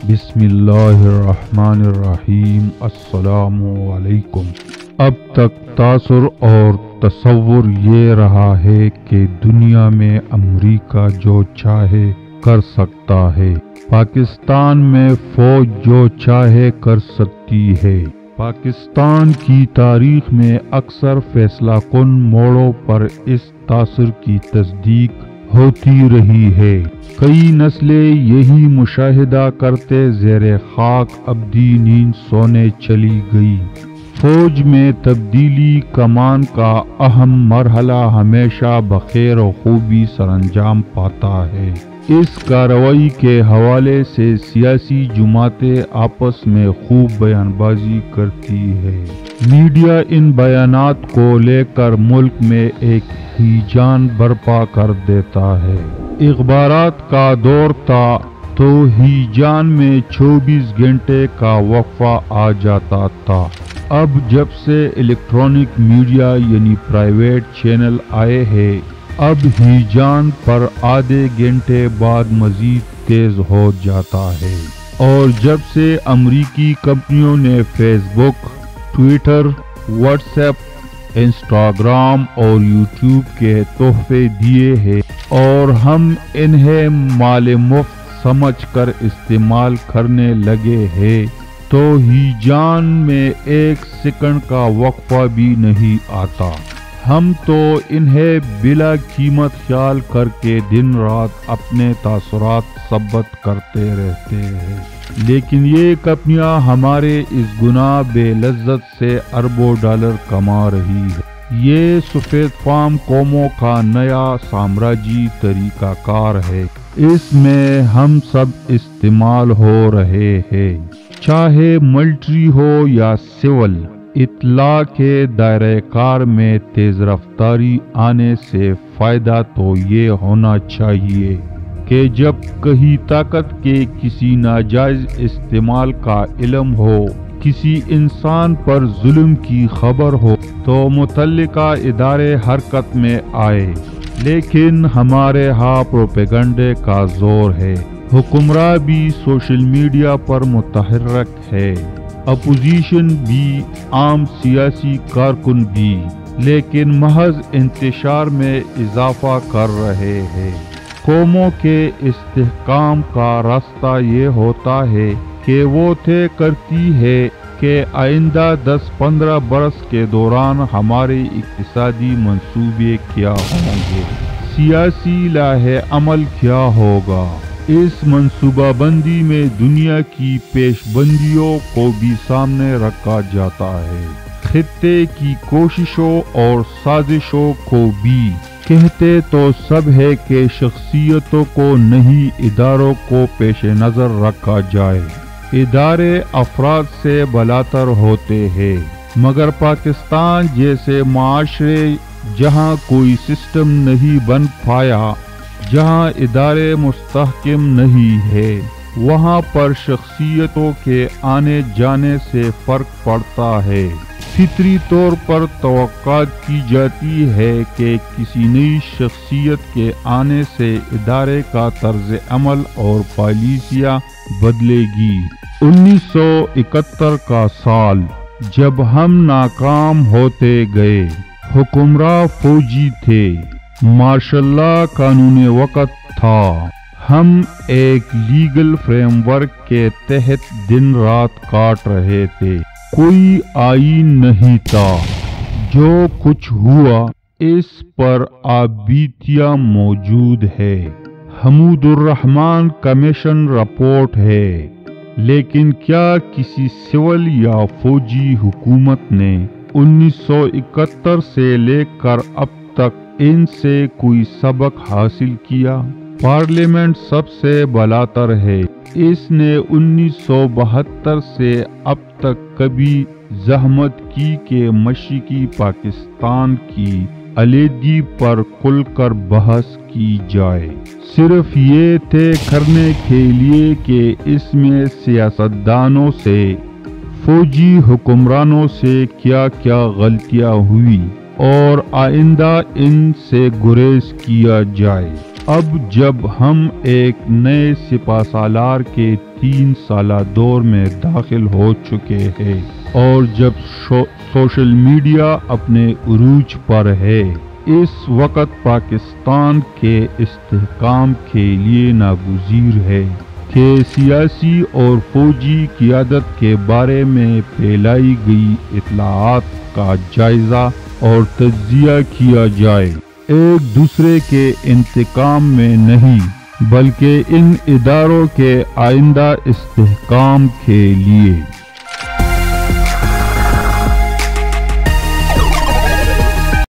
بسم اللہ الرحمن الرحیم۔ السلام علیکم۔ اب تک تاثر اور تصور یہ رہا ہے کہ دنیا میں امریکہ جو چاہے کر سکتا ہے، پاکستان میں فوج جو چاہے کر سکتی ہے۔ پاکستان کی تاریخ میں اکثر فیصلہ کن موڑوں پر اس تاثر کی تصدیق ہوتی رہی ہے۔ کئی نسلیں یہی مشاہدہ کرتے زیر خاک ابدی نیند سونے چلی گئی۔ فوج میں تبدیلی کمان کا اہم مرحلہ ہمیشہ بخیر و خوبی سرانجام پاتا ہے۔ اس کارروائی کے حوالے سے سیاسی جماعتیں آپس میں خوب بیان بازی کرتی ہے۔ میڈیا ان بیانات کو لے کر ملک میں ایک ہیجان برپا کر دیتا ہے۔ اخبارات کا دور تھا تو ہیجان میں 24 گھنٹے کا وقفہ آ جاتا تھا۔ اب جب سے الیکٹرانک میڈیا یعنی پرائیویٹ چینل آئے ہیں، اب ہیجان پر آدھے گھنٹے بعد مزید تیز ہو جاتا ہے۔ اور جب سے امریکی کمپنیوں نے فیس بک، ٹویٹر، واٹس ایپ، انسٹاگرام اور یوٹیوب کے تحفے دیے ہیں اور ہم انہیں مال مفت سمجھ کر استعمال کرنے لگے ہیں، تو ہیجان میں ایک سیکنڈ کا وقفہ بھی نہیں آتا۔ ہم تو انہیں بلا قیمت خیال کر کے دن رات اپنے تاثرات ثبت کرتے رہتے ہیں، لیکن یہ کمپنیاں ہمارے اس گناہ بے لذت سے اربوں ڈالر کما رہی ہے۔ یہ سفید فام قوموں کا نیا سامراجی طریقہ کار ہے۔ اس میں ہم سب استعمال ہو رہے ہیں، چاہے ملٹری ہو یا سول۔ اطلاع کے دائرہ کار میں تیز رفتاری آنے سے فائدہ تو یہ ہونا چاہیے کہ جب کہیں طاقت کے کسی ناجائز استعمال کا علم ہو، کسی انسان پر ظلم کی خبر ہو، تو متعلقہ ادارے حرکت میں آئے۔ لیکن ہمارے ہاں پروپیگنڈے کا زور ہے۔ حکمراں بھی سوشل میڈیا پر متحرک ہے، اپوزیشن بھی، عام سیاسی کارکن بھی، لیکن محض انتشار میں اضافہ کر رہے ہیں۔ قوموں کے استحکام کا راستہ یہ ہوتا ہے کہ وہ طے کرتی ہے کہ آئندہ 10-15 برس کے دوران ہمارے اقتصادی منصوبے کیا ہوں گے، سیاسی لائحہ عمل کیا ہوگا۔ اس منصوبہ بندی میں دنیا کی پیش بندیوں کو بھی سامنے رکھا جاتا ہے، خطے کی کوششوں اور سازشوں کو بھی۔ کہتے تو سب ہے کہ شخصیتوں کو نہیں، اداروں کو پیش نظر رکھا جائے۔ ادارے افراد سے بالاتر ہوتے ہیں، مگر پاکستان جیسے معاشرے جہاں کوئی سسٹم نہیں بن پایا، جہاں ادارے مستحکم نہیں ہے، وہاں پر شخصیتوں کے آنے جانے سے فرق پڑتا ہے۔ فطری طور پر توقع کی جاتی ہے کہ کسی نئی شخصیت کے آنے سے ادارے کا طرز عمل اور پالیسیاں بدلے گی۔ 1971 کا سال جب ہم ناکام ہوتے گئے، حکمراں فوجی تھے، مارشل لا قانون وقت تھا، ہم ایک لیگل فریم ورک کے تحت دن رات کاٹ رہے تھے، کوئی آئین نہیں تھا۔ جو کچھ ہوا اس پر آبیتیاں موجود ہے، حمود الرحمن کمیشن رپورٹ ہے، لیکن کیا کسی سول یا فوجی حکومت نے 1971 سے لے کر اب تک ان سے کوئی سبق حاصل کیا؟ پارلیمنٹ سب سے بالاتر ہے، اس نے 1972 سے اب تک کبھی زحمت کی کہ مشرقی پاکستان کی علیحدگی پر کھل کر بحث کی جائے، صرف یہ طے کرنے کے لیے کہ اس میں سیاستدانوں سے، فوجی حکمرانوں سے کیا کیا غلطیاں ہوئی اور آئندہ ان سے گریز کیا جائے۔ اب جب ہم ایک نئے سپہ سالار کے 3 سالہ دور میں داخل ہو چکے ہیں اور جب سوشل میڈیا اپنے عروج پر ہے، اس وقت پاکستان کے استحکام کے لیے ناگزیر ہے کہ سیاسی اور فوجی قیادت کے بارے میں پھیلائی گئی اطلاعات کا جائزہ اور تجزیہ کیا جائے، ایک دوسرے کے انتقام میں نہیں بلکہ ان اداروں کے آئندہ استحکام کے لیے۔